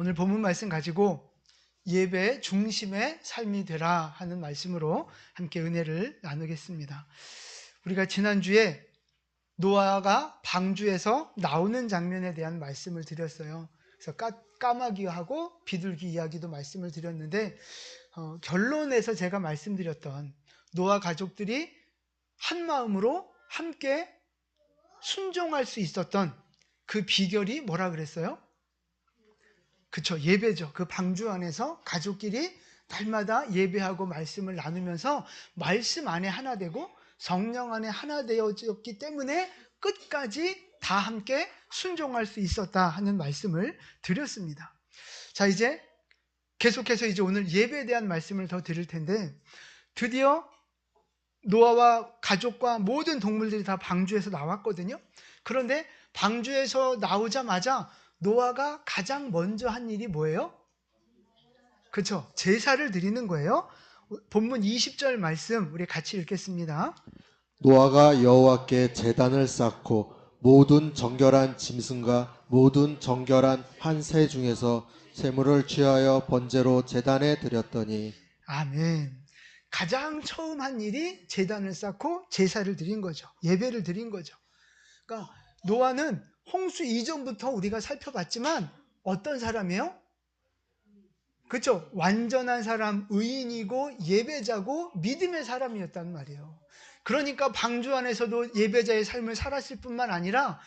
오늘 본문 말씀 가지고 예배 중심의 삶이 되라 하는 말씀으로 함께 은혜를 나누겠습니다. 우리가 지난주에 노아가 방주에서 나오는 장면에 대한 말씀을 드렸어요. 그래서 까마귀하고 비둘기 이야기도 말씀을 드렸는데 결론에서 제가 말씀드렸던 노아 가족들이 한 마음으로 함께 순종할 수 있었던 그 비결이 뭐라 그랬어요? 그쵸, 예배죠. 그 방주 안에서 가족끼리 날마다 예배하고 말씀을 나누면서 말씀 안에 하나 되고 성령 안에 하나 되어졌기 때문에 끝까지 다 함께 순종할 수 있었다 하는 말씀을 드렸습니다. 자, 이제 계속해서 이제 오늘 예배에 대한 말씀을 더 드릴 텐데, 드디어 노아와 가족과 모든 동물들이 다 방주에서 나왔거든요. 그런데 방주에서 나오자마자 노아가 가장 먼저 한 일이 뭐예요? 그렇죠. 제사를 드리는 거예요. 본문 20절 말씀 우리 같이 읽겠습니다. 노아가 여호와께 제단을 쌓고 모든 정결한 짐승과 모든 정결한 한 새 중에서 제물을 취하여 번제로 제단에 드렸더니. 아멘. 가장 처음 한 일이 제단을 쌓고 제사를 드린 거죠. 예배를 드린 거죠. 그러니까 노아는 홍수 이전부터 우리가 살펴봤지만 어떤 사람이에요? 그렇죠. 완전한 사람, 의인이고 예배자고 믿음의 사람이었단 말이에요. 그러니까 방주 안에서도 예배자의 삶을 살았을 뿐만 아니라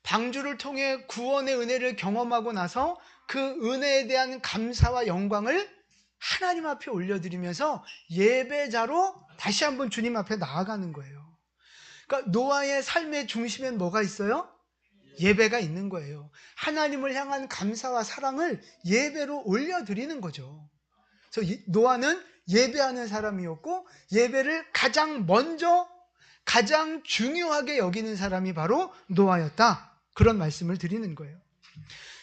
방주를 통해 구원의 은혜를 경험하고 나서 그 은혜에 대한 감사와 영광을 하나님 앞에 올려드리면서 예배자로 다시 한번 주님 앞에 나아가는 거예요. 그러니까 노아의 삶의 중심엔 뭐가 있어요? 예배가 있는 거예요. 하나님을 향한 감사와 사랑을 예배로 올려드리는 거죠. 그래서 노아는 예배하는 사람이었고 예배를 가장 먼저 가장 중요하게 여기는 사람이 바로 노아였다. 그런 말씀을 드리는 거예요.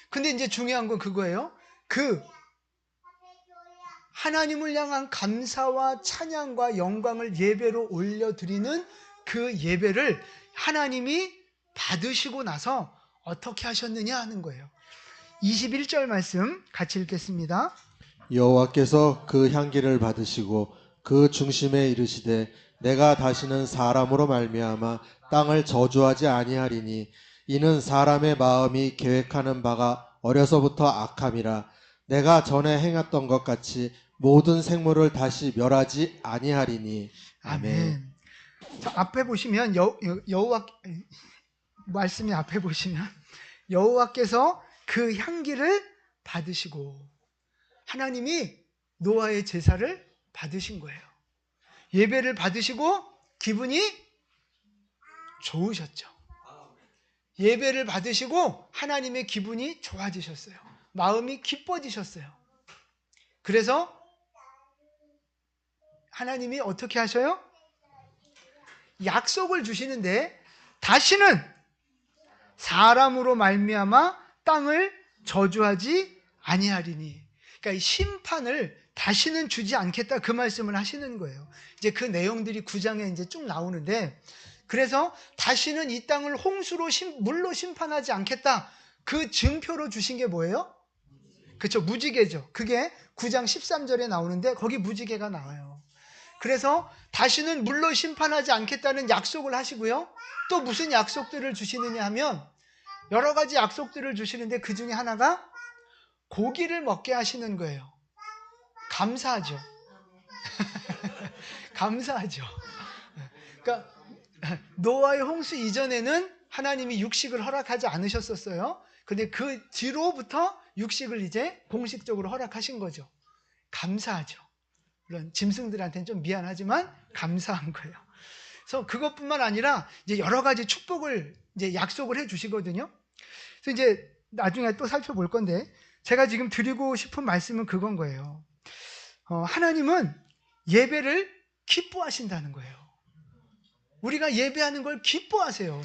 근데 이제 중요한 건 그거예요. 그 하나님을 향한 감사와 찬양과 영광을 예배로 올려드리는 그 예배를 하나님이 받으시고 나서 어떻게 하셨느냐 하는 거예요. 21절 말씀 같이 읽겠습니다. 여호와께서 그 향기를 받으시고 그 중심에 이르시되 내가 다시는 사람으로 말미암아 땅을 저주하지 아니하리니 이는 사람의 마음이 계획하는 바가 어려서부터 악함이라. 내가 전에 행했던 것 같이 모든 생물을 다시 멸하지 아니하리니. 아멘. 아멘. 자, 앞에 보시면 여호와 말씀이 앞에 보시면 여호와께서 그 향기를 받으시고 하나님이 노아의 제사를 받으신 거예요. 예배를 받으시고 기분이 좋으셨죠. 예배를 받으시고 하나님의 기분이 좋아지셨어요. 마음이 기뻐지셨어요. 그래서 하나님이 어떻게 하셔요? 약속을 주시는데 다시는 사람으로 말미암아 땅을 저주하지 아니하리니. 그러니까 이 심판을 다시는 주지 않겠다 그 말씀을 하시는 거예요. 이제 그 내용들이 9장에 이제 쭉 나오는데 그래서 다시는 이 땅을 홍수로 물로 심판하지 않겠다. 그 증표로 주신 게 뭐예요? 그렇죠. 무지개죠. 그게 9장 13절에 나오는데 거기 무지개가 나와요. 그래서 다시는 물로 심판하지 않겠다는 약속을 하시고요. 또 무슨 약속들을 주시느냐 하면 여러 가지 약속들을 주시는데 그 중에 하나가 고기를 먹게 하시는 거예요. 감사하죠. 감사하죠. 그러니까 노아의 홍수 이전에는 하나님이 육식을 허락하지 않으셨었어요. 근데 그 뒤로부터 육식을 이제 공식적으로 허락하신 거죠. 감사하죠. 물론 짐승들한테는 좀 미안하지만 감사한 거예요. 그래서 그것뿐만 아니라 이제 여러 가지 축복을 이제 약속을 해 주시거든요. 그래서 이제 나중에 또 살펴볼 건데 제가 지금 드리고 싶은 말씀은 그건 거예요. 하나님은 예배를 기뻐하신다는 거예요. 우리가 예배하는 걸 기뻐하세요.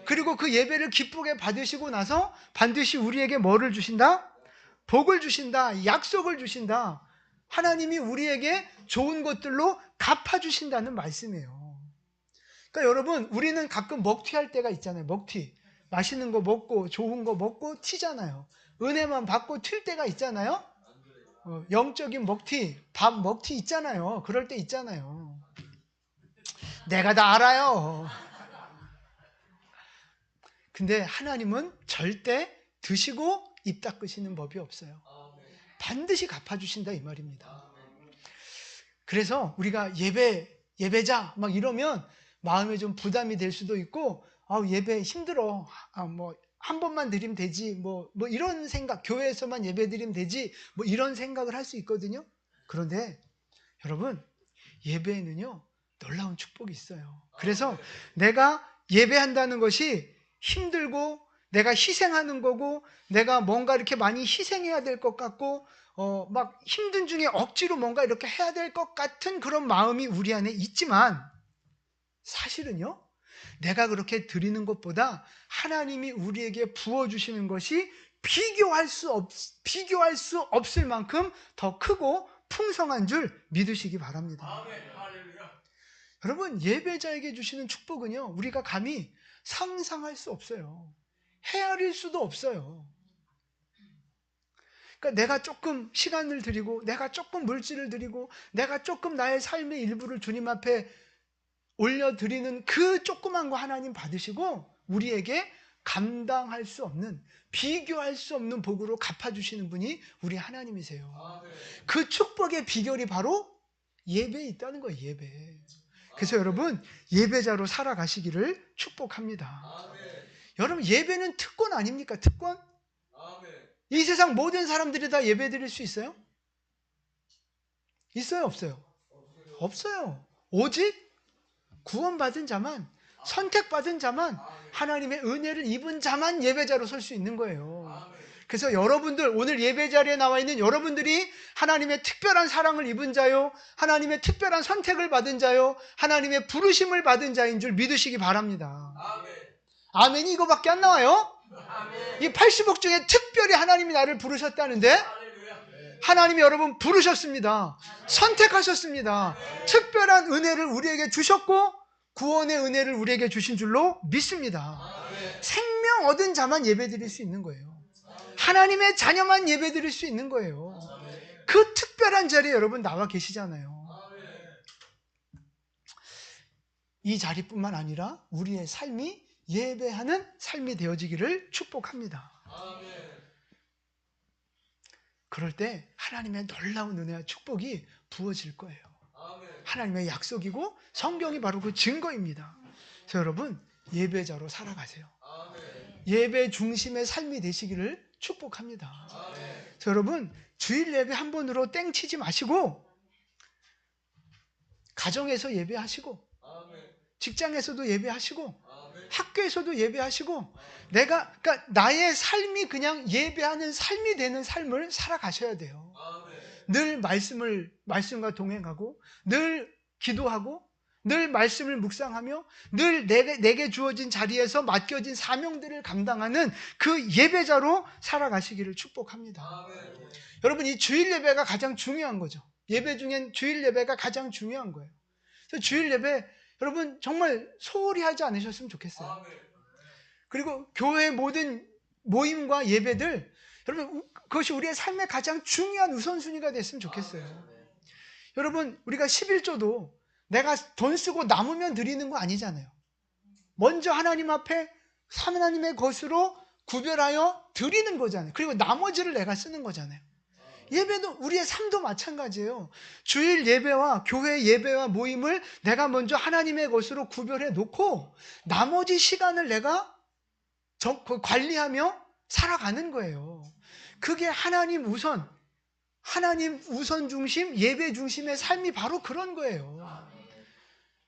그리고 그 예배를 기쁘게 받으시고 나서 반드시 우리에게 뭐를 주신다? 복을 주신다. 약속을 주신다. 하나님이 우리에게 좋은 것들로 갚아주신다는 말씀이에요. 그러니까 여러분, 우리는 가끔 먹튀할 때가 있잖아요. 먹튀. 맛있는 거 먹고 좋은 거 먹고 튀잖아요. 은혜만 받고 튈 때가 있잖아요. 영적인 먹튀, 밥 먹튀 있잖아요. 그럴 때 있잖아요. 내가 다 알아요. 근데 하나님은 절대 드시고 입 닦으시는 법이 없어요. 반드시 갚아주신다 이 말입니다. 그래서 우리가 예배자 막 이러면 마음에 좀 부담이 될 수도 있고, 예배 힘들어. 뭐 한 번만 드리면 되지. 뭐 이런 생각, 교회에서만 예배 드리면 되지. 뭐 이런 생각을 할 수 있거든요. 그런데 여러분, 예배에는요 놀라운 축복이 있어요. 그래서 내가 예배한다는 것이 힘들고 내가 희생하는 거고 내가 뭔가 이렇게 많이 희생해야 될 것 같고 막 힘든 중에 억지로 뭔가 이렇게 해야 될 것 같은 그런 마음이 우리 안에 있지만, 사실은요 내가 그렇게 드리는 것보다 하나님이 우리에게 부어주시는 것이 비교할 수 없을 만큼 더 크고 풍성한 줄 믿으시기 바랍니다. 여러분, 예배자에게 주시는 축복은요 우리가 감히 상상할 수 없어요. 헤아릴 수도 없어요. 그러니까 내가 조금 시간을 드리고 내가 조금 물질을 드리고 내가 조금 나의 삶의 일부를 주님 앞에 올려드리는 그 조그만 거 하나님 받으시고 우리에게 감당할 수 없는, 비교할 수 없는 복으로 갚아주시는 분이 우리 하나님이세요. 그 축복의 비결이 바로 예배에 있다는 거예요. 예배. 그래서 여러분, 예배자로 살아가시기를 축복합니다. 여러분, 예배는 특권 아닙니까? 특권? 이 세상 모든 사람들이 다 예배 드릴 수 있어요? 있어요? 없어요? 없어요. 오직 구원받은 자만, 선택받은 자만, 하나님의 은혜를 입은 자만 예배자로 설 수 있는 거예요. 그래서 여러분들, 오늘 예배 자리에 나와 있는 여러분들이 하나님의 특별한 사랑을 입은 자요, 하나님의 특별한 선택을 받은 자요, 하나님의 부르심을 받은 자인 줄 믿으시기 바랍니다. 아멘이 이거밖에 안 나와요? 이 80억 중에 특별히 하나님이 나를 부르셨다는데, 하나님이 여러분 부르셨습니다. 선택하셨습니다. 특별한 은혜를 우리에게 주셨고 구원의 은혜를 우리에게 주신 줄로 믿습니다. 생명 얻은 자만 예배드릴 수 있는 거예요. 하나님의 자녀만 예배드릴 수 있는 거예요. 그 특별한 자리에 여러분 나와 계시잖아요. 이 자리뿐만 아니라 우리의 삶이 예배하는 삶이 되어지기를 축복합니다. 그럴 때 하나님의 놀라운 은혜와 축복이 부어질 거예요. 하나님의 약속이고 성경이 바로 그 증거입니다. 그래서 여러분, 예배자로 살아가세요. 예배 중심의 삶이 되시기를 축복합니다. 그래서 여러분, 주일 예배 한 번으로 땡치지 마시고 가정에서 예배하시고 직장에서도 예배하시고 학교에서도 예배하시고 그러니까 나의 삶이 그냥 예배하는 삶이 되는 삶을 살아가셔야 돼요. 늘 말씀과 동행하고 늘 기도하고 늘 말씀을 묵상하며 늘 내게 주어진 자리에서 맡겨진 사명들을 감당하는 그 예배자로 살아가시기를 축복합니다. 여러분, 이 주일 예배가 가장 중요한 거죠. 예배 중엔 주일 예배가 가장 중요한 거예요. 그래서 주일 예배 여러분 정말 소홀히 하지 않으셨으면 좋겠어요. 그리고 교회 모든 모임과 예배들 여러분 그것이 우리의 삶의 가장 중요한 우선순위가 됐으면 좋겠어요. 여러분, 우리가 11조도 내가 돈 쓰고 남으면 드리는 거 아니잖아요. 먼저 하나님 앞에 하나님의 것으로 구별하여 드리는 거잖아요. 그리고 나머지를 내가 쓰는 거잖아요. 예배도 우리의 삶도 마찬가지예요. 주일 예배와 교회 예배와 모임을 내가 먼저 하나님의 것으로 구별해 놓고 나머지 시간을 내가 관리하며 살아가는 거예요. 그게 하나님 우선 중심, 예배 중심의 삶이 바로 그런 거예요.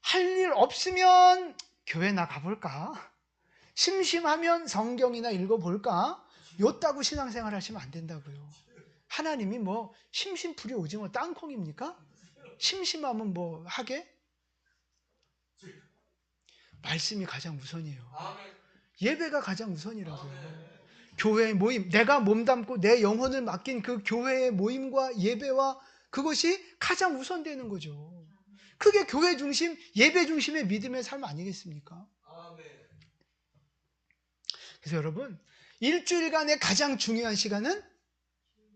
할 일 없으면 교회 나가볼까? 심심하면 성경이나 읽어볼까? 요따구 신앙생활 하시면 안 된다고요. 하나님이 뭐 심심풀이 오징어 땅콩입니까? 심심하면 뭐 하게? 말씀이 가장 우선이에요. 예배가 가장 우선이라고요. 교회의 모임, 내가 몸담고 내 영혼을 맡긴 그 교회의 모임과 예배와 그것이 가장 우선되는 거죠. 그게 교회 중심, 예배 중심의 믿음의 삶 아니겠습니까? 그래서 여러분, 일주일간의 가장 중요한 시간은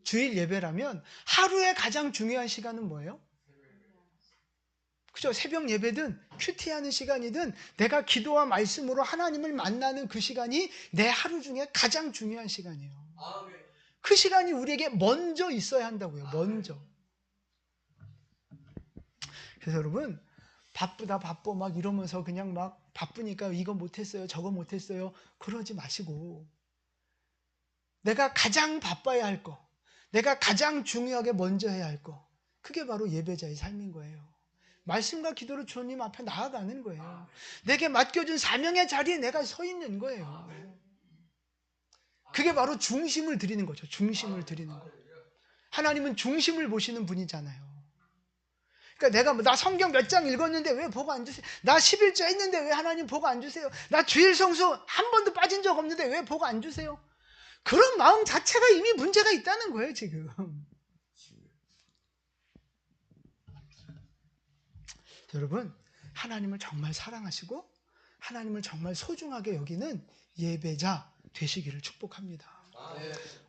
주일 예배라면 하루의 가장 중요한 시간은 뭐예요? 그죠? 새벽 예배든 큐티하는 시간이든 내가 기도와 말씀으로 하나님을 만나는 그 시간이 내 하루 중에 가장 중요한 시간이에요. 그 시간이 우리에게 먼저 있어야 한다고요. 먼저. 그래서 여러분, 바쁘다 바빠 막 이러면서 그냥 막 바쁘니까 이거 못했어요 저거 못했어요 그러지 마시고, 내가 가장 바빠야 할 거, 내가 가장 중요하게 먼저 해야 할 거, 그게 바로 예배자의 삶인 거예요. 말씀과 기도로 주님 앞에 나아가는 거예요. 내게 맡겨준 사명의 자리에 내가 서 있는 거예요. 그게 바로 중심을 드리는 거죠. 중심을 드리는 거. 하나님은 중심을 보시는 분이잖아요. 그러니까 내가 나 성경 몇 장 읽었는데 왜 복 안 주세요? 나 11조 했는데 왜 하나님 복 안 주세요? 나 주일 성수 한 번도 빠진 적 없는데 왜 복 안 주세요? 그런 마음 자체가 이미 문제가 있다는 거예요, 지금. 여러분, 하나님을 정말 사랑하시고 하나님을 정말 소중하게 여기는 예배자 되시기를 축복합니다.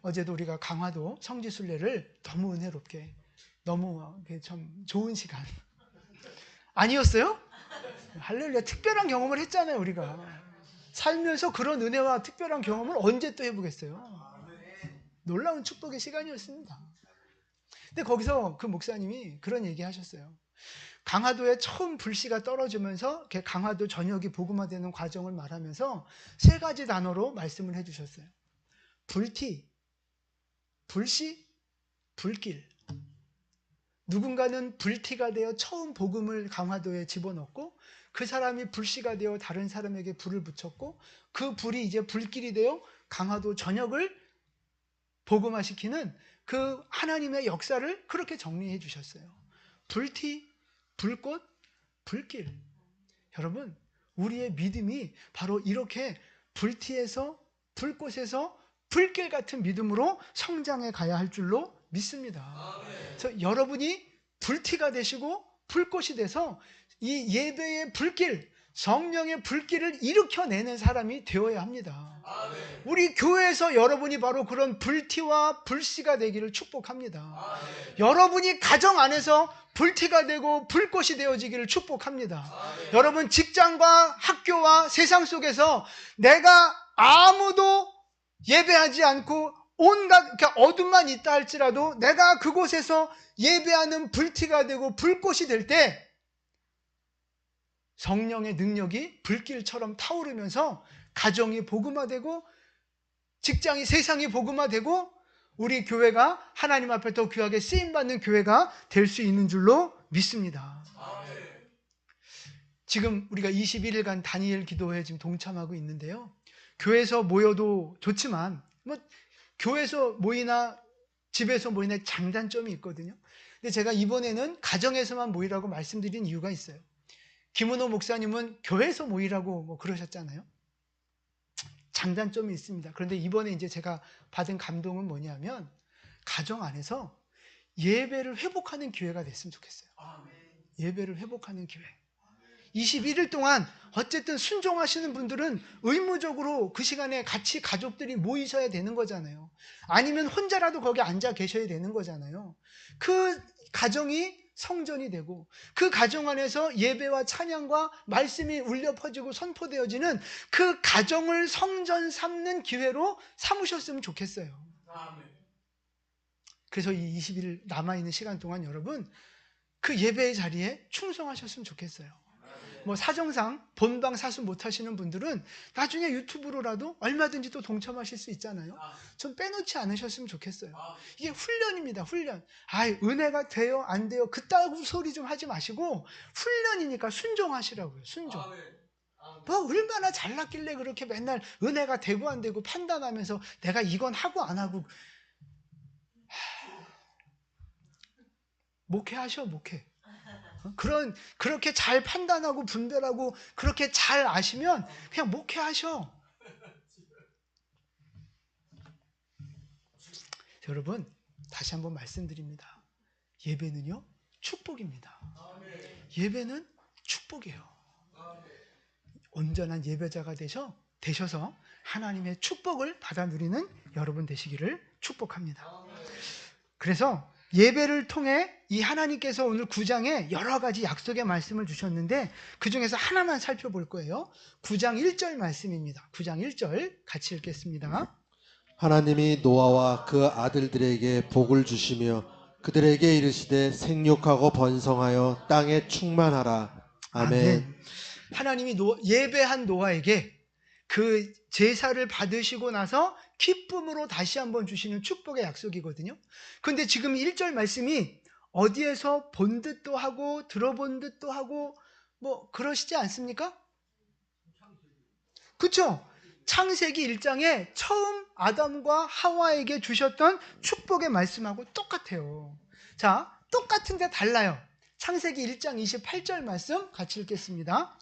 어제도 우리가 강화도 성지순례를 너무 은혜롭게, 너무 참 좋은 시간 아니었어요? 할렐루야. 특별한 경험을 했잖아요. 우리가 살면서 그런 은혜와 특별한 경험을 언제 또 해보겠어요? 놀라운 축복의 시간이었습니다. 근데 거기서 그 목사님이 그런 얘기 하셨어요. 강화도에 처음 불씨가 떨어지면서 강화도 전역이 복음화되는 과정을 말하면서 세 가지 단어로 말씀을 해주셨어요. 불티, 불씨, 불길. 누군가는 불티가 되어 처음 복음을 강화도에 집어넣고, 그 사람이 불씨가 되어 다른 사람에게 불을 붙였고, 그 불이 이제 불길이 되어 강화도 전역을 복음화시키는 그 하나님의 역사를 그렇게 정리해 주셨어요. 불티, 불꽃, 불길. 여러분, 우리의 믿음이 바로 이렇게 불티에서, 불꽃에서 불길 같은 믿음으로 성장해 가야 할 줄로 믿습니다. 그래서 여러분이 불티가 되시고 불꽃이 돼서 이 예배의 불길, 성령의 불길을 일으켜내는 사람이 되어야 합니다. 우리 교회에서 여러분이 바로 그런 불티와 불씨가 되기를 축복합니다. 여러분이 가정 안에서 불티가 되고 불꽃이 되어지기를 축복합니다. 여러분 직장과 학교와 세상 속에서 내가 아무도 예배하지 않고 온갖 어둠만 있다 할지라도 내가 그곳에서 예배하는 불티가 되고 불꽃이 될 때 성령의 능력이 불길처럼 타오르면서 가정이 복음화되고 직장이, 세상이 복음화되고 우리 교회가 하나님 앞에 더 귀하게 쓰임받는 교회가 될 수 있는 줄로 믿습니다. 지금 우리가 21일간 다니엘 기도회에 지금 동참하고 있는데요. 교회에서 모여도 좋지만 교회에서 모이나 집에서 모이나 장단점이 있거든요. 근데 제가 이번에는 가정에서만 모이라고 말씀드린 이유가 있어요. 김은호 목사님은 교회에서 모이라고 그러셨잖아요. 장단점이 있습니다. 그런데 이번에 이제 제가 받은 감동은 뭐냐면 가정 안에서 예배를 회복하는 기회가 됐으면 좋겠어요. 예배를 회복하는 기회. 21일 동안 어쨌든 순종하시는 분들은 의무적으로 그 시간에 같이 가족들이 모이셔야 되는 거잖아요. 아니면 혼자라도 거기 앉아 계셔야 되는 거잖아요. 그 가정이 성전이 되고 그 가정 안에서 예배와 찬양과 말씀이 울려 퍼지고 선포되어지는 그 가정을 성전 삼는 기회로 삼으셨으면 좋겠어요. 그래서 이 20일 남아있는 시간 동안 여러분 그 예배의 자리에 충성하셨으면 좋겠어요. 사정상 본방 사수 못하시는 분들은 나중에 유튜브로라도 얼마든지 또 동참하실 수 있잖아요. 좀 빼놓지 않으셨으면 좋겠어요. 이게 훈련입니다. 훈련. 은혜가 돼요 안 돼요 그따구 소리 좀 하지 마시고 훈련이니까 순종하시라고요. 순종. 얼마나 잘났길래 그렇게 맨날 은혜가 되고 안 되고 판단하면서 내가 이건 하고 안 하고. 목회하셔. 목회. 그렇게 잘 판단하고 분별하고 그렇게 잘 아시면 그냥 목회하셔. 여러분 다시 한번 말씀드립니다. 예배는요 축복입니다. 예배는 축복이에요. 온전한 예배자가 되셔서 하나님의 축복을 받아 누리는 여러분 되시기를 축복합니다. 그래서 예배를 통해 이 하나님께서 오늘 9장에 여러 가지 약속의 말씀을 주셨는데 그 중에서 하나만 살펴볼 거예요. 9장 1절 말씀입니다. 9장 1절 같이 읽겠습니다. 하나님이 노아와 그 아들들에게 복을 주시며 그들에게 이르시되 생육하고 번성하여 땅에 충만하라. 아멘. 하나님이 예배한 노아에게 그 제사를 받으시고 나서 기쁨으로 다시 한번 주시는 축복의 약속이거든요. 그런데 지금 1절 말씀이 어디에서 본 듯도 하고 들어본 듯도 하고 뭐 그러시지 않습니까? 그렇죠? 창세기 1장에 처음 아담과 하와에게 주셨던 축복의 말씀하고 똑같아요. 자, 똑같은데 달라요. 창세기 1장 28절 말씀 같이 읽겠습니다.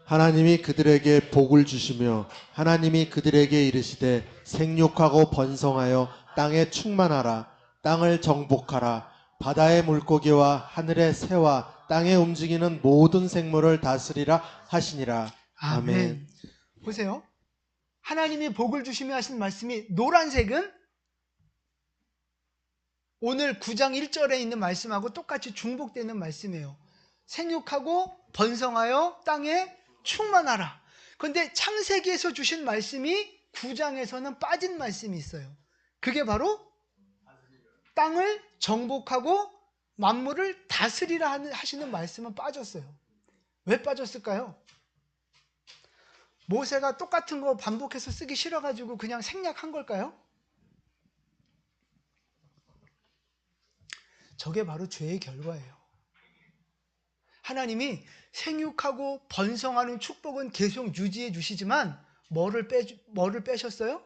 하나님이 그들에게 복을 주시며 하나님이 그들에게 이르시되 생육하고 번성하여 땅에 충만하라. 땅을 정복하라. 바다의 물고기와 하늘의 새와 땅에 움직이는 모든 생물을 다스리라 하시니라. 아멘. 보세요. 하나님이 복을 주시며 하신 말씀이 노란색은 오늘 9장 1절에 있는 말씀하고 똑같이 중복되는 말씀이에요. 생육하고 번성하여 땅에 충만하라. 그런데 창세기에서 주신 말씀이 9장에서는 빠진 말씀이 있어요. 그게 바로 땅을 정복하고 만물을 다스리라 하시는 말씀은 빠졌어요. 왜 빠졌을까요? 모세가 똑같은 거 반복해서 쓰기 싫어가지고 그냥 생략한 걸까요? 저게 바로 죄의 결과예요. 하나님이 생육하고 번성하는 축복은 계속 유지해 주시지만 뭐를 빼셨어요?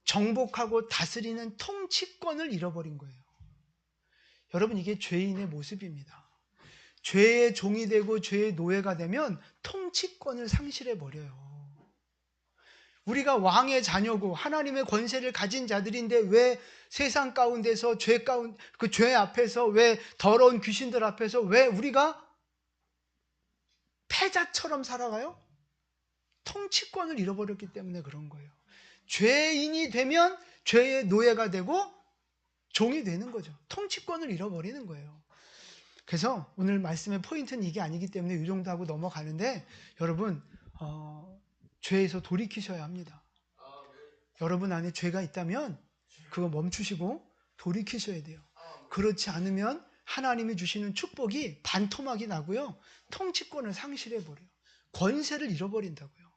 정복하고 다스리는 통치권을 잃어버린 거예요. 여러분, 이게 죄인의 모습입니다. 죄의 종이 되고 죄의 노예가 되면 통치권을 상실해 버려요. 우리가 왕의 자녀고 하나님의 권세를 가진 자들인데 왜 세상 가운데서 그 죄 앞에서 왜 더러운 귀신들 앞에서 왜 우리가 패자처럼 살아가요? 통치권을 잃어버렸기 때문에 그런 거예요. 죄인이 되면 죄의 노예가 되고 종이 되는 거죠. 통치권을 잃어버리는 거예요. 그래서 오늘 말씀의 포인트는 이게 아니기 때문에 이 정도 하고 넘어가는데 여러분 죄에서 돌이키셔야 합니다. 여러분 안에 죄가 있다면 그거 멈추시고 돌이키셔야 돼요. 그렇지 않으면 하나님이 주시는 축복이 반토막이 나고요. 통치권을 상실해버려요. 권세를 잃어버린다고요.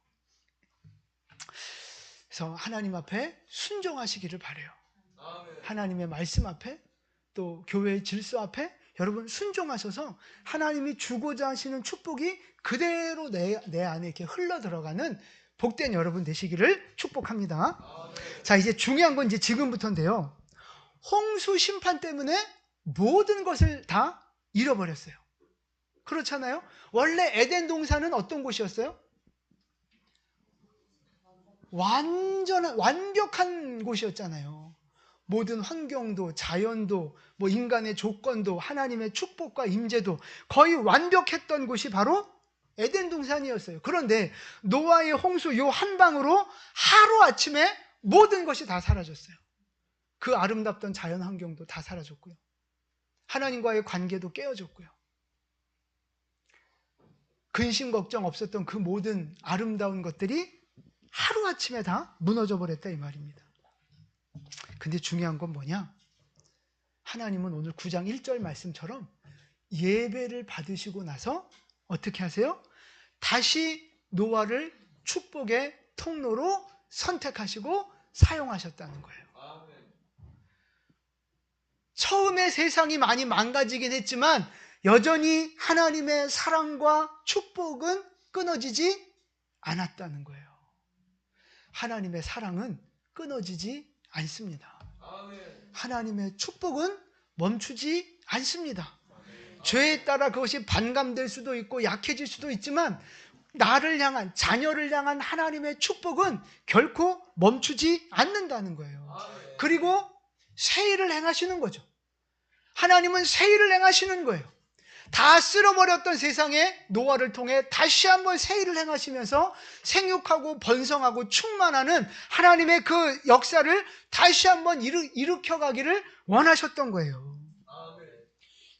그래서 하나님 앞에 순종하시기를 바라요. 하나님의 말씀 앞에 또 교회의 질서 앞에 여러분 순종하셔서 하나님이 주고자 하시는 축복이 그대로 내 안에 이렇게 흘러 들어가는 복된 여러분 되시기를 축복합니다. 자, 이제 중요한 건 이제 지금부터인데요. 홍수 심판 때문에 모든 것을 다 잃어버렸어요. 그렇잖아요? 원래 에덴 동산은 어떤 곳이었어요? 완벽한 곳이었잖아요. 모든 환경도 자연도 뭐 인간의 조건도 하나님의 축복과 임재도 거의 완벽했던 곳이 바로 에덴 동산이었어요. 그런데 노아의 홍수 요 한 방으로 하루아침에 모든 것이 다 사라졌어요. 그 아름답던 자연 환경도 다 사라졌고요. 하나님과의 관계도 깨어졌고요. 근심 걱정 없었던 그 모든 아름다운 것들이 하루아침에 다 무너져 버렸다 이 말입니다. 근데 중요한 건 뭐냐? 하나님은 오늘 9장 1절 말씀처럼 예배를 받으시고 나서 어떻게 하세요? 다시 노아를 축복의 통로로 선택하시고 사용하셨다는 거예요. 처음에 세상이 많이 망가지긴 했지만 여전히 하나님의 사랑과 축복은 끊어지지 않았다는 거예요. 하나님의 사랑은 끊어지지 않습니다. 하나님의 축복은 멈추지 않습니다. 죄에 따라 그것이 반감될 수도 있고 약해질 수도 있지만 나를 향한, 자녀를 향한 하나님의 축복은 결코 멈추지 않는다는 거예요. 그리고 새 일을 행하시는 거죠. 하나님은 새 일을 행하시는 거예요. 다 쓸어버렸던 세상에 노아를 통해 다시 한번 새 일을 행하시면서 생육하고 번성하고 충만하는 하나님의 그 역사를 다시 한번 일으켜가기를 원하셨던 거예요.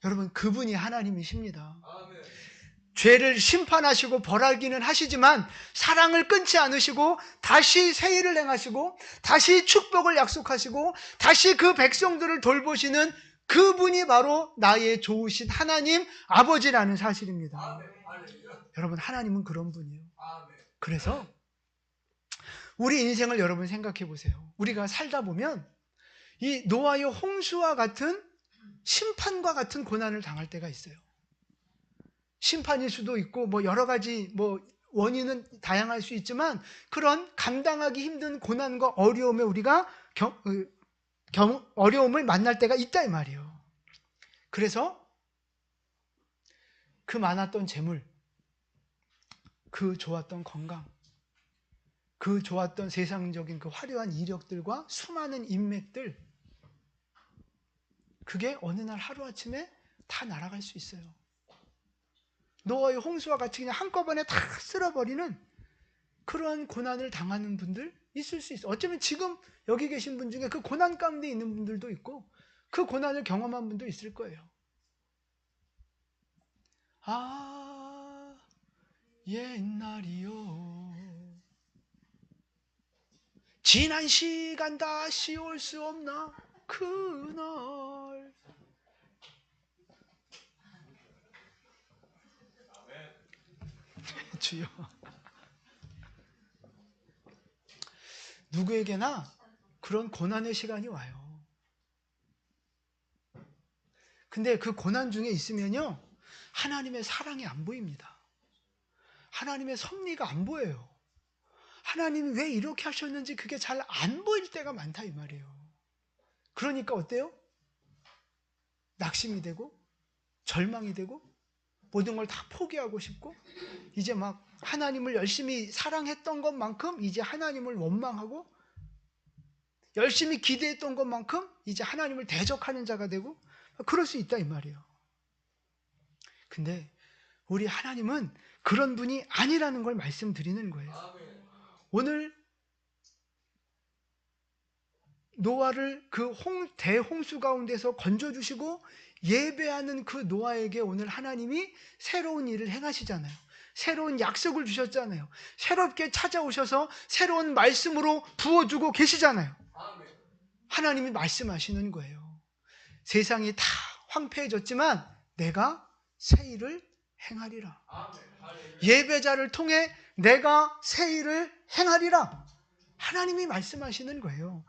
여러분, 그분이 하나님이십니다. 죄를 심판하시고 벌하기는 하시지만 사랑을 끊지 않으시고 다시 새 일을 행하시고 다시 축복을 약속하시고 다시 그 백성들을 돌보시는 그분이 바로 나의 좋으신 하나님 아버지라는 사실입니다. 여러분, 하나님은 그런 분이에요. 그래서 우리 인생을 여러분 생각해 보세요. 우리가 살다 보면 이 노아의 홍수와 같은 심판과 같은 고난을 당할 때가 있어요. 심판일 수도 있고 뭐 여러 가지 뭐 원인은 다양할 수 있지만 그런 감당하기 힘든 고난과 어려움에 우리가 어려움을 만날 때가 있다 이 말이에요. 그래서 그 많았던 재물, 그 좋았던 건강, 그 좋았던 세상적인 그 화려한 이력들과 수많은 인맥들, 그게 어느 날 하루아침에 다 날아갈 수 있어요. 노아의 홍수와 같이 그냥 한꺼번에 다 쓸어버리는 그런 고난을 당하는 분들 있을 수 있어요. 어쩌면 지금 여기 계신 분 중에 그 고난 가운데 있는 분들도 있고 그 고난을 경험한 분도 있을 거예요. 아, 옛날이요. 지난 시간 다시 올 수 없나 그날. 주여. 누구에게나 그런 고난의 시간이 와요. 근데 그 고난 중에 있으면요, 하나님의 사랑이 안 보입니다. 하나님의 섭리가 안 보여요. 하나님이 왜 이렇게 하셨는지 그게 잘 안 보일 때가 많다 이 말이에요. 그러니까 어때요? 낙심이 되고 절망이 되고 모든 걸 다 포기하고 싶고 이제 막 하나님을 열심히 사랑했던 것만큼 이제 하나님을 원망하고 열심히 기대했던 것만큼 이제 하나님을 대적하는 자가 되고 그럴 수 있다 이 말이에요. 근데 우리 하나님은 그런 분이 아니라는 걸 말씀드리는 거예요. 오늘 노아를 그 대홍수 가운데서 건져주시고 예배하는 그 노아에게 오늘 하나님이 새로운 일을 행하시잖아요. 새로운 약속을 주셨잖아요. 새롭게 찾아오셔서 새로운 말씀으로 부어주고 계시잖아요. 하나님이 말씀하시는 거예요. 세상이 다 황폐해졌지만 내가 새 일을 행하리라. 예배자를 통해 내가 새 일을 행하리라. 하나님이 말씀하시는 거예요.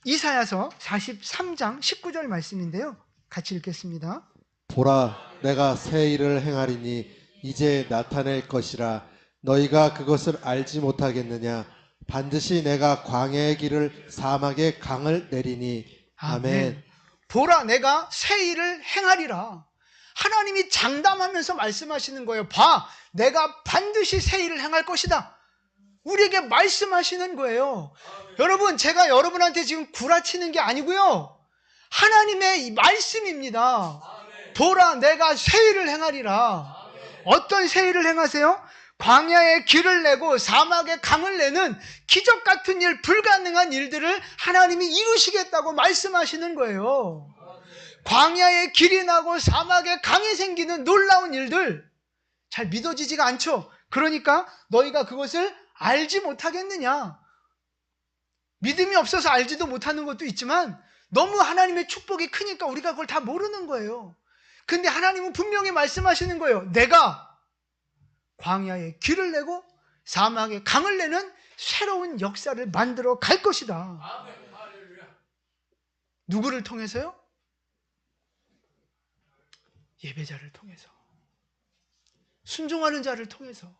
이사야서 43장 19절 말씀인데요. 같이 읽겠습니다. 보라, 내가 새 일을 행하리니 이제 나타낼 것이라. 너희가 그것을 알지 못하겠느냐? 반드시 내가 광야의 길을 사막의 강을 내리니. 아멘. 보라, 내가 새 일을 행하리라. 하나님이 장담하면서 말씀하시는 거예요. 봐, 내가 반드시 새 일을 행할 것이다. 우리에게 말씀하시는 거예요. 여러분, 제가 여러분한테 지금 구라치는 게 아니고요. 하나님의 말씀입니다. 보라, 내가 새 일을 행하리라. 어떤 새 일을 행하세요? 광야에 길을 내고 사막에 강을 내는 기적 같은 일, 불가능한 일들을 하나님이 이루시겠다고 말씀하시는 거예요. 광야에 길이 나고 사막에 강이 생기는 놀라운 일들 잘 믿어지지가 않죠. 그러니까 너희가 그것을 알지 못하겠느냐. 믿음이 없어서 알지도 못하는 것도 있지만 너무 하나님의 축복이 크니까 우리가 그걸 다 모르는 거예요. 근데 하나님은 분명히 말씀하시는 거예요. 내가 광야에 길을 내고 사막에 강을 내는 새로운 역사를 만들어 갈 것이다. 누구를 통해서요? 예배자를 통해서, 순종하는 자를 통해서,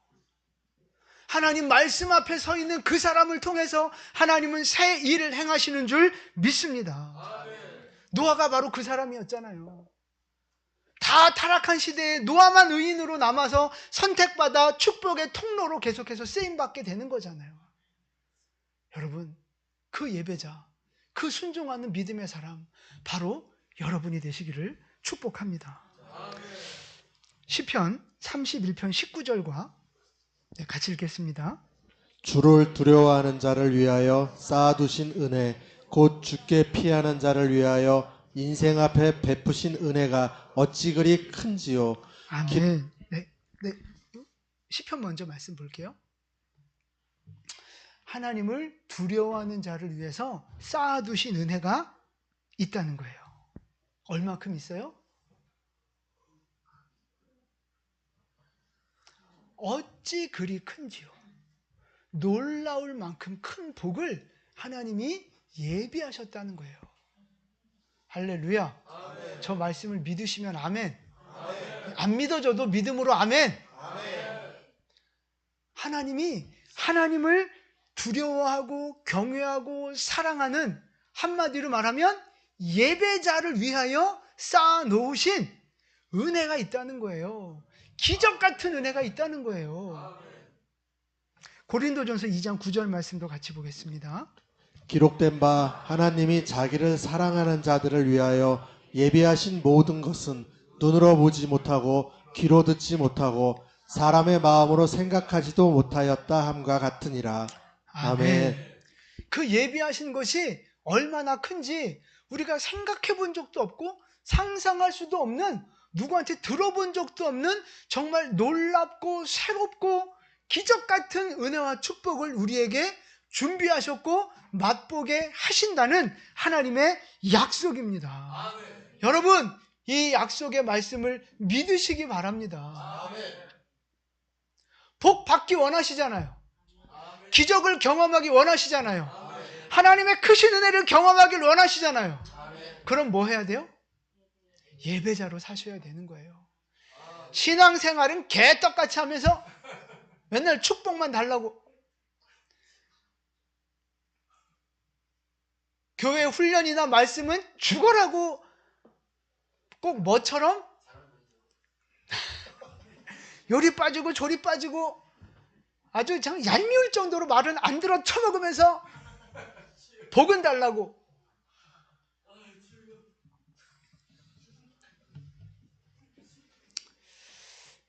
하나님 말씀 앞에 서 있는 그 사람을 통해서 하나님은 새 일을 행하시는 줄 믿습니다. 노아가 바로 그 사람이었잖아요. 다 타락한 시대에 노아만 의인으로 남아서 선택받아 축복의 통로로 계속해서 쓰임받게 되는 거잖아요. 여러분, 그 예배자, 그 순종하는 믿음의 사람 바로 여러분이 되시기를 축복합니다. 시편 31편 19절과 같이 읽겠습니다. 주를 두려워하는 자를 위하여 쌓아두신 은혜, 곧 주께 피하는 자를 위하여 인생 앞에 베푸신 은혜가 어찌 그리 큰지요. 아멘. 네. 시편 먼저 말씀 볼게요. 하나님을 두려워하는 자를 위해서 쌓아두신 은혜가 있다는 거예요. 얼마큼 있어요? 어찌 그리 큰지요. 놀라울 만큼 큰 복을 하나님이 예비하셨다는 거예요. 할렐루야. 아멘. 저 말씀을 믿으시면 아멘. 아멘. 안 믿어져도 믿음으로 아멘. 아멘. 하나님을 두려워하고 경외하고 사랑하는, 한마디로 말하면 예배자를 위하여 쌓아놓으신 은혜가 있다는 거예요. 기적 같은 은혜가 있다는 거예요. 고린도전서 2장 9절 말씀도 같이 보겠습니다. 기록된 바 하나님이 자기를 사랑하는 자들을 위하여 예비하신 모든 것은 눈으로 보지 못하고 귀로 듣지 못하고 사람의 마음으로 생각하지도 못하였다 함과 같으니라. 아멘. 그 예비하신 것이 얼마나 큰지 우리가 생각해 본 적도 없고 상상할 수도 없는, 누구한테 들어본 적도 없는 정말 놀랍고 새롭고 기적 같은 은혜와 축복을 우리에게 준비하셨고 맛보게 하신다는 하나님의 약속입니다. 아멘. 여러분, 이 약속의 말씀을 믿으시기 바랍니다. 아멘. 복 받기 원하시잖아요. 아멘. 기적을 경험하기 원하시잖아요. 아멘. 하나님의 크신 은혜를 경험하길 원하시잖아요. 아멘. 그럼 뭐 해야 돼요? 예배자로 사셔야 되는 거예요. 신앙생활은 개떡같이 하면서 맨날 축복만 달라고, 교회 훈련이나 말씀은 죽어라고 꼭 뭐처럼 요리 빠지고 조리 빠지고 아주 참 얄미울 정도로 말은 안 들어 쳐먹으면서 복은 달라고.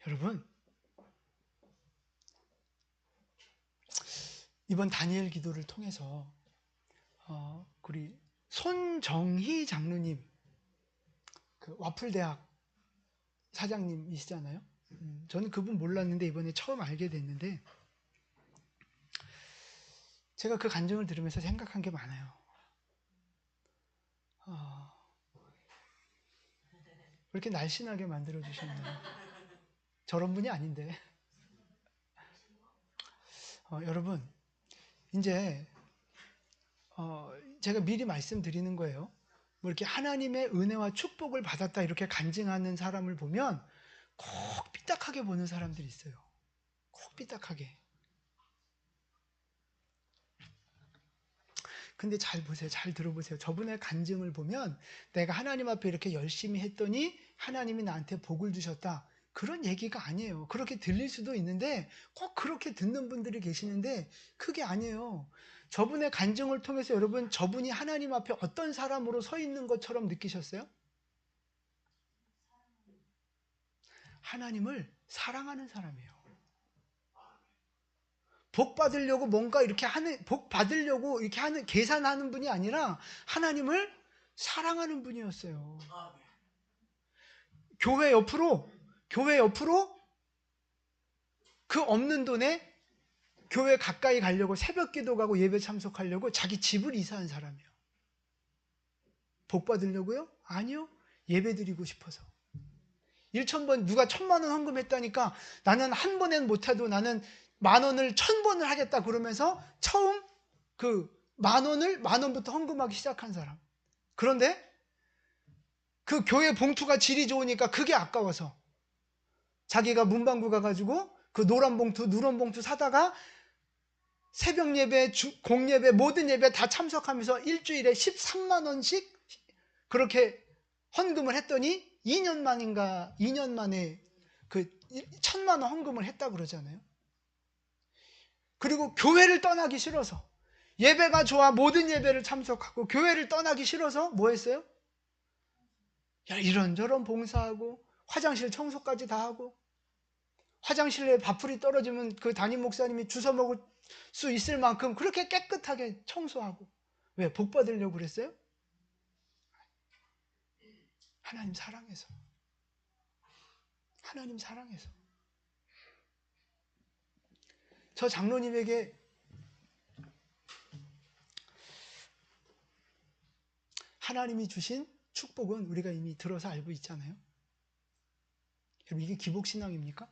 여러분, 이번 다니엘 기도를 통해서 우리 손정희 장로님, 그 와플대학 사장님이시잖아요. 저는 그분 몰랐는데 이번에 처음 알게 됐는데, 제가 그 간증을 들으면서 생각한 게 많아요. 왜 이렇게 날씬하게 만들어주셨나요? 저런 분이 아닌데. 여러분, 이제 제가 미리 말씀드리는 거예요. 뭐 이렇게 하나님의 은혜와 축복을 받았다 이렇게 간증하는 사람을 보면 꼭 삐딱하게 보는 사람들이 있어요. 꼭 삐딱하게. 근데 잘 보세요. 잘 들어보세요. 저분의 간증을 보면 내가 하나님 앞에 이렇게 열심히 했더니 하나님이 나한테 복을 주셨다, 그런 얘기가 아니에요. 그렇게 들릴 수도 있는데 꼭 그렇게 듣는 분들이 계시는데 그게 아니에요. 저분의 간증을 통해서 여러분, 저분이 하나님 앞에 어떤 사람으로 서 있는 것처럼 느끼셨어요? 하나님을 사랑하는 사람이에요. 복 받으려고 뭔가 이렇게 하는, 복 받으려고 이렇게 하는, 계산하는 분이 아니라 하나님을 사랑하는 분이었어요. 교회 옆으로 그 없는 돈에 교회 가까이 가려고 새벽 기도 가고 예배 참석하려고 자기 집을 이사한 사람이에요. 복 받으려고요? 아니요. 예배 드리고 싶어서. 1,000번, 누가 1,000만 원 헌금했다니까 나는 한 번엔 못해도 나는 10,000원을 1,000번을 하겠다 그러면서 처음 그 10,000원부터 헌금하기 시작한 사람. 그런데 그 교회 봉투가 질이 좋으니까 그게 아까워서 자기가 문방구 가가지고 그 노란 봉투, 누런 봉투 사다가 새벽 예배, 공예배, 모든 예배 다 참석하면서 일주일에 13만 원씩 그렇게 헌금을 했더니 2년 만에 그 1,000만 원 헌금을 했다 그러잖아요. 그리고 교회를 떠나기 싫어서, 예배가 좋아 모든 예배를 참석하고 교회를 떠나기 싫어서 뭐 했어요? 이런저런 봉사하고 화장실 청소까지 다 하고, 화장실에 밥풀이 떨어지면 그 담임 목사님이 주워 먹을 수 있을 만큼 그렇게 깨끗하게 청소하고. 왜? 복 받으려고 그랬어요? 하나님 사랑해서. 하나님 사랑해서. 저 장로님에게 하나님이 주신 축복은 우리가 이미 들어서 알고 있잖아요. 여러분, 이게 기복신앙입니까?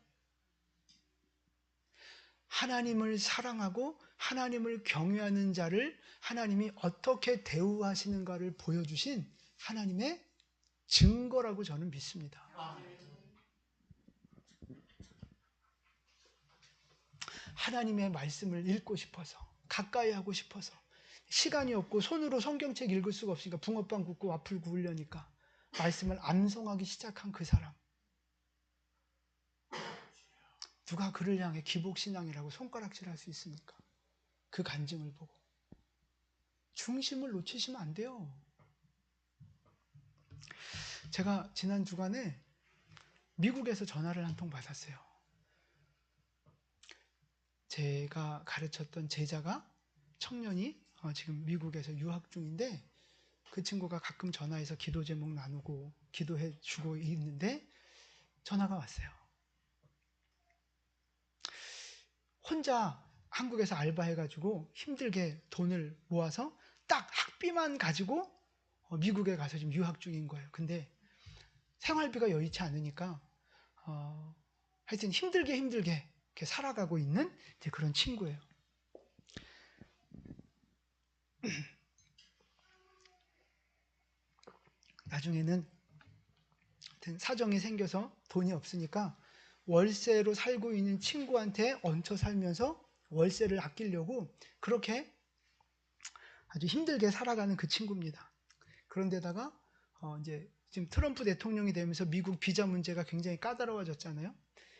하나님을 사랑하고 하나님을 경외하는 자를 하나님이 어떻게 대우하시는가를 보여주신 하나님의 증거라고 저는 믿습니다. 하나님의 말씀을 읽고 싶어서, 가까이 하고 싶어서, 시간이 없고 손으로 성경책 읽을 수가 없으니까 붕어빵 굽고 와플 구우려니까 말씀을 암송하기 시작한 그 사람. 누가 그를 향해 기복신앙이라고 손가락질할 수 있습니까? 그 간증을 보고. 중심을 놓치시면 안 돼요. 제가 지난 주간에 미국에서 전화를 한 통 받았어요. 제가 가르쳤던 제자가, 청년이 지금 미국에서 유학 중인데, 그 친구가 가끔 전화해서 기도 제목 나누고 기도해 주고 있는데 전화가 왔어요. 혼자 한국에서 알바해가지고 힘들게 돈을 모아서 딱 학비만 가지고 미국에 가서 지금 유학 중인 거예요. 근데 생활비가 여의치 않으니까 하여튼 힘들게 이렇게 살아가고 있는 이제 그런 친구예요. 나중에는 사정이 생겨서 돈이 없으니까 월세로 살고 있는 친구한테 얹혀 살면서 월세를 아끼려고 그렇게 아주 힘들게 살아가는 그 친구입니다. 그런데다가 이제 지금 트럼프 대통령이 되면서 미국 비자 문제가 굉장히 까다로워졌잖아요.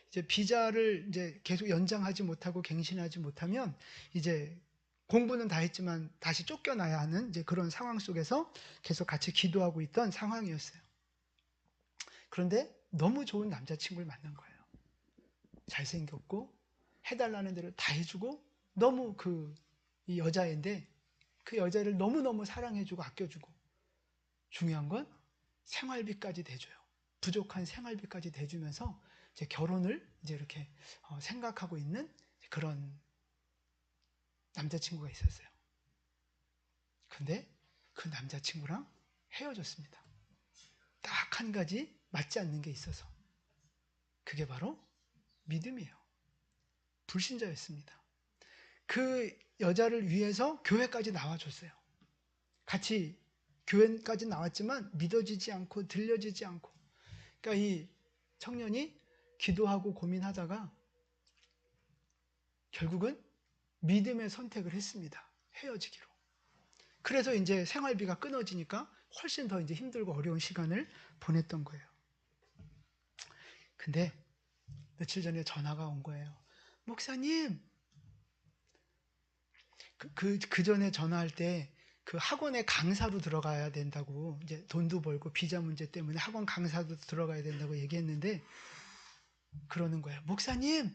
이제 비자를 이제 계속 연장하지 못하고 갱신하지 못하면 이제 공부는 다 했지만 다시 쫓겨나야 하는 이제 그런 상황 속에서 계속 같이 기도하고 있던 상황이었어요. 그런데 너무 좋은 남자친구를 만난 거예요. 잘생겼고 해달라는 대로 다 해주고 너무 이 여자애인데 그 여자를 너무너무 사랑해주고 아껴주고, 중요한 건 생활비까지 대줘요. 부족한 생활비까지 대주면서 이제 결혼을 이제 이렇게 생각하고 있는 그런 남자친구가 있었어요. 근데 그 남자친구랑 헤어졌습니다. 딱 한 가지 맞지 않는 게 있어서. 그게 바로 믿음이에요. 불신자였습니다. 그 여자를 위해서 교회까지 나와줬어요. 같이 교회까지 나왔지만 믿어지지 않고 들려지지 않고. 그러니까 이 청년이 기도하고 고민하다가 결국은 믿음의 선택을 했습니다. 헤어지기로. 그래서 이제 생활비가 끊어지니까 훨씬 더 이제 힘들고 어려운 시간을 보냈던 거예요. 근데 며칠 전에 전화가 온 거예요. 목사님, 그 전에 전화할 때 그 학원에 강사로 들어가야 된다고, 이제 돈도 벌고 비자 문제 때문에 학원 강사도 들어가야 된다고 얘기했는데 그러는 거예요. 목사님,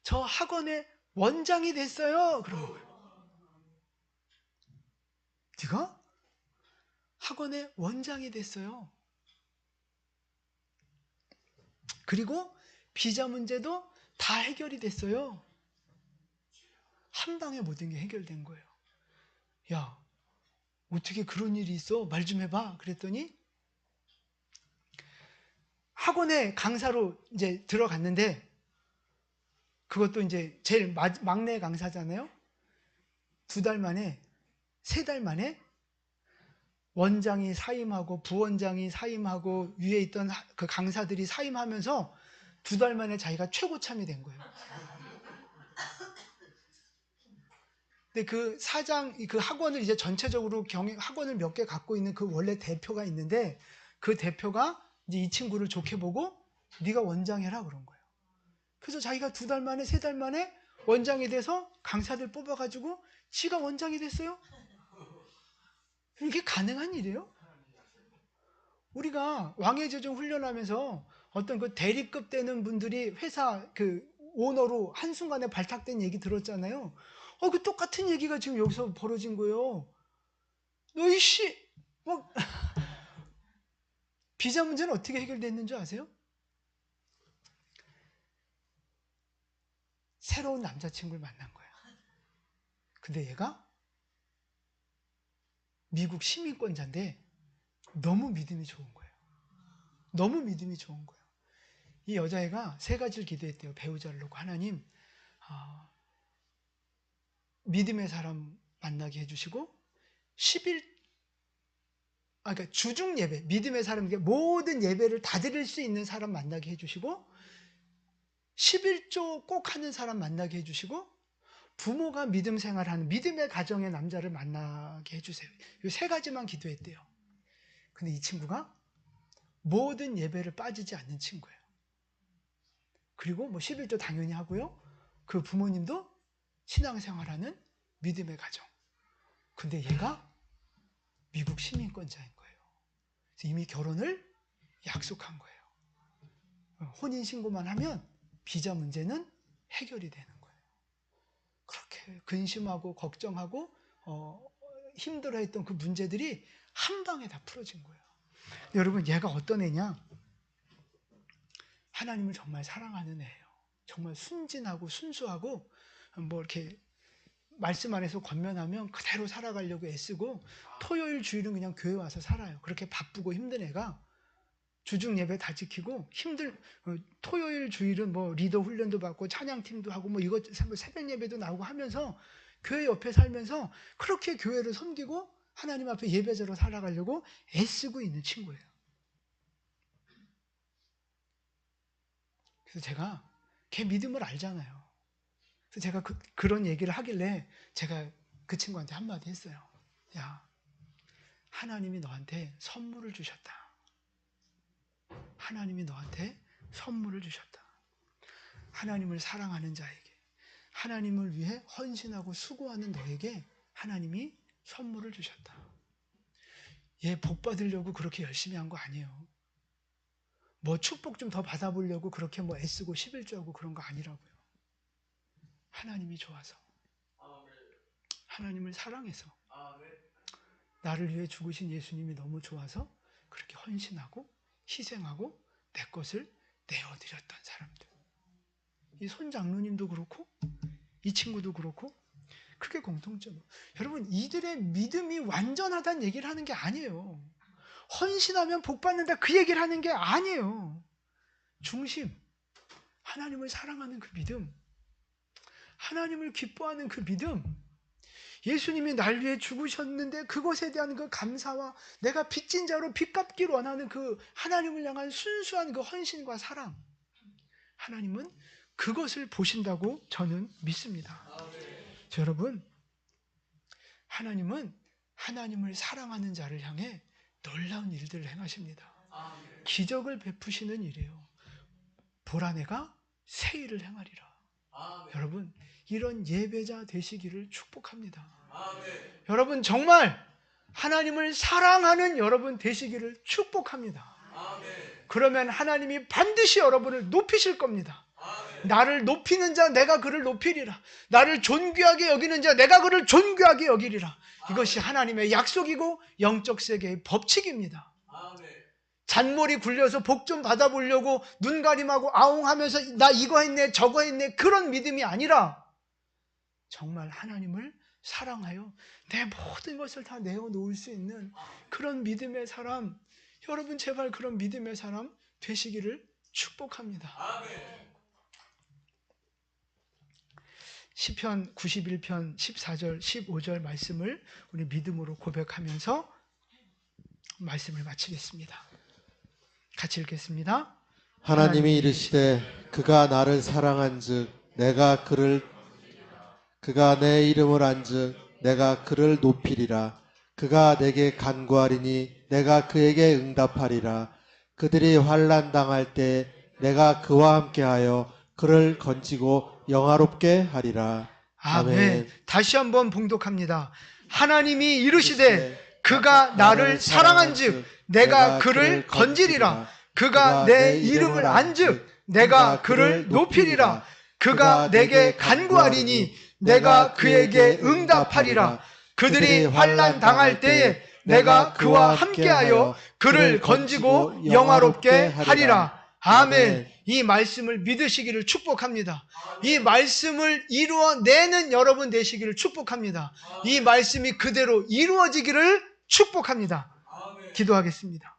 저 학원의 원장이 됐어요. 그러는 거예요. 네가 학원의 원장이 됐어요. 그리고 비자 문제도 다 해결이 됐어요. 한 방에 모든 게 해결된 거예요. 야, 어떻게 그런 일이 있어? 말 좀 해봐. 그랬더니 학원에 강사로 이제 들어갔는데, 그것도 이제 제일 막내 강사잖아요. 2달 만에, 3달 만에 원장이 사임하고 부원장이 사임하고 위에 있던 그 강사들이 사임하면서 2달 만에 자기가 최고참이 된 거예요. 근데 그 사장, 그 학원을 이제 전체적으로 학원을 몇 개 갖고 있는 그 원래 대표가 있는데, 그 대표가 이제 이 친구를 좋게 보고 네가 원장해라 그런 거예요. 그래서 자기가 2달 만에 3달 만에 원장이 돼서 강사들 뽑아가지고 지가 원장이 됐어요. 이게 가능한 일이에요? 우리가 왕의 제종 훈련하면서 어떤 그 대리급 되는 분들이 회사 그 오너로 한순간에 발탁된 얘기 들었잖아요. 그 똑같은 얘기가 지금 여기서 벌어진 거예요. 너희 씨, 뭐, 비자 문제는 어떻게 해결됐는 줄 아세요? 새로운 남자친구를 만난 거야. 근데 얘가 미국 시민권자인데 너무 믿음이 좋은 거예요. 너무 믿음이 좋은 거예요. 이 여자애가 세 가지를 기도했대요. 배우자를 놓고 하나님, 믿음의 사람 만나게 해주시고 11, 주중 예배, 믿음의 사람에게 모든 예배를 다 드릴 수 있는 사람 만나게 해주시고 11조 꼭 하는 사람 만나게 해주시고 부모가 믿음 생활하는 믿음의 가정의 남자를 만나게 해주세요. 이 세 가지만 기도했대요. 근데 이 친구가 모든 예배를 빠지지 않는 친구예요. 그리고 뭐 11조 당연히 하고요. 그 부모님도 신앙생활하는 믿음의 가정. 근데 얘가 미국 시민권자인 거예요. 그래서 이미 결혼을 약속한 거예요. 혼인신고만 하면 비자 문제는 해결이 되는 거예요. 그렇게 근심하고 걱정하고 힘들어했던 그 문제들이 한 방에 다 풀어진 거예요. 여러분, 얘가 어떤 애냐? 하나님을 정말 사랑하는 애예요. 정말 순진하고 순수하고 뭐 이렇게 말씀 안에서 권면하면 그대로 살아가려고 애쓰고 토요일 주일은 그냥 교회 와서 살아요. 그렇게 바쁘고 힘든 애가 주중 예배 다 지키고 토요일 주일은 뭐 리더 훈련도 받고 찬양팀도 하고 뭐 이것 새벽 예배도 나오고 하면서 교회 옆에 살면서 그렇게 교회를 섬기고 하나님 앞에 예배자로 살아가려고 애쓰고 있는 친구예요. 그래서 제가 걔 믿음을 알잖아요. 그래서 제가 그런 얘기를 하길래 제가 그 친구한테 한마디 했어요. 야, 하나님이 너한테 선물을 주셨다. 하나님이 너한테 선물을 주셨다. 하나님을 사랑하는 자에게, 하나님을 위해 헌신하고 수고하는 너에게 하나님이 선물을 주셨다. 얘 복 받으려고 그렇게 열심히 한 거 아니에요. 뭐 축복 좀 더 받아보려고 그렇게 뭐 애쓰고 11조하고 그런 거 아니라고요. 하나님이 좋아서, 하나님을 사랑해서, 나를 위해 죽으신 예수님이 너무 좋아서 그렇게 헌신하고 희생하고 내 것을 내어드렸던 사람들. 이 손장로님도 그렇고 이 친구도 그렇고 그게 공통점이에요. 여러분, 이들의 믿음이 완전하다는 얘기를 하는 게 아니에요. 헌신하면 복 받는다 그 얘기를 하는 게 아니에요. 중심, 하나님을 사랑하는 그 믿음, 하나님을 기뻐하는 그 믿음, 예수님이 날 위해 죽으셨는데 그것에 대한 그 감사와 내가 빚진 자로 빚 갚기를 원하는 그 하나님을 향한 순수한 그 헌신과 사랑, 하나님은 그것을 보신다고 저는 믿습니다. 여러분, 하나님은 하나님을 사랑하는 자를 향해 놀라운 일들을 행하십니다. 기적을 베푸시는 일이에요. 보라 내가 새 일을 행하리라. 여러분, 이런 예배자 되시기를 축복합니다. 여러분, 정말 하나님을 사랑하는 여러분 되시기를 축복합니다. 그러면 하나님이 반드시 여러분을 높이실 겁니다. 나를 높이는 자 내가 그를 높이리라. 나를 존귀하게 여기는 자 내가 그를 존귀하게 여기리라. 이것이 하나님의 약속이고 영적 세계의 법칙입니다. 잔머리 굴려서 복 좀 받아보려고 눈가림하고 아웅하면서 나 이거 했네 저거 했네 그런 믿음이 아니라 정말 하나님을 사랑하여 내 모든 것을 다 내어놓을 수 있는 그런 믿음의 사람, 여러분 제발 그런 믿음의 사람 되시기를 축복합니다. 시편 91편 14절 15절 말씀을 우리 믿음으로 고백하면서 말씀을 마치겠습니다. 같이 읽겠습니다. 하나님이 이르시되 그가 나를 사랑한즉 그가 내 이름을 안즉 내가 그를 높이리라. 그가 내게 간구하리니 내가 그에게 응답하리라. 그들이 환난 당할 때 내가 그와 함께하여 그를 건지고 영화롭게 하리라. 아멘. 다시 한번 봉독합니다. 하나님이 이르시되 그가 나를 사랑한즉 내가 그를 건지리라. 그가 내 이름을 안즉 내가 그를 높이리라. 그가 내게 간구하리니 내가 그에게 응답하리라. 그들이 환난 당할 때에 내가 그와 함께하여 그를 건지고 영화롭게 하리라. 아멘. 이 말씀을 믿으시기를 축복합니다. 이 말씀을 이루어내는 여러분 되시기를 축복합니다. 이 말씀이 그대로 이루어지기를 축복합니다. 기도하겠습니다.